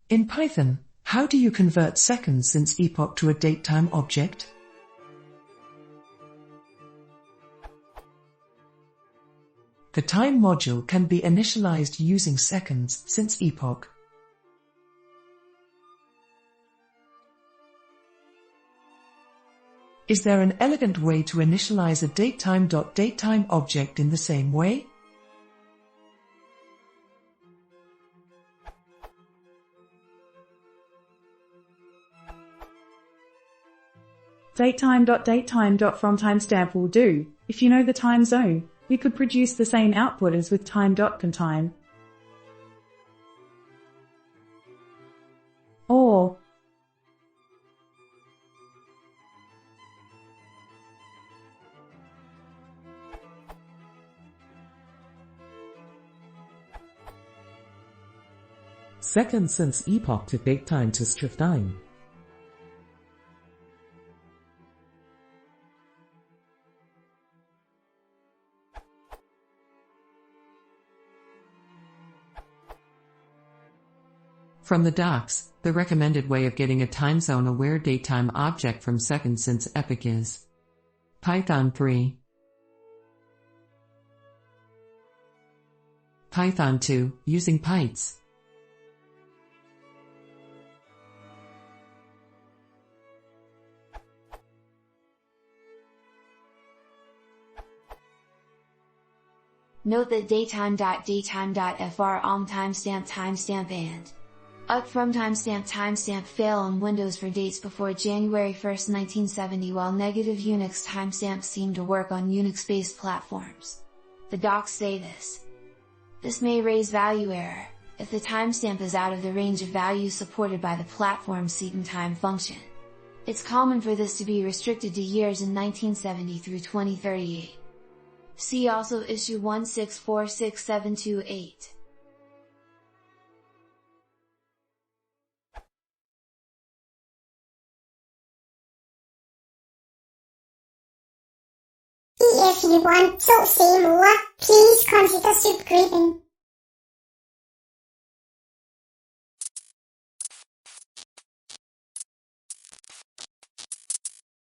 In Python, how do you convert seconds since epoch to a datetime object? The time module can be initialized using seconds since epoch. Is there an elegant way to initialize a datetime.datetime object in the same way? Datetime.datetime.from timestamp will do. If you know the time zone, you could produce the same output as with time.contime. Or seconds since epoch to datetime to strip time. From the docs, the recommended way of getting a time zone aware datetime object from seconds since epoch is Python 3. Python 2, using pyths. Note that datetime.datetime.fr on timestamp and UT from timestamp fail on Windows for dates before January 1, 1970, while negative Unix timestamps seem to work on Unix-based platforms. The docs say this. This may raise value error, if the timestamp is out of the range of values supported by the platform's seek_time function. It's common for this to be restricted to years in 1970 through 2038. See also issue 1646728. If you want to see more, please consider subscribing.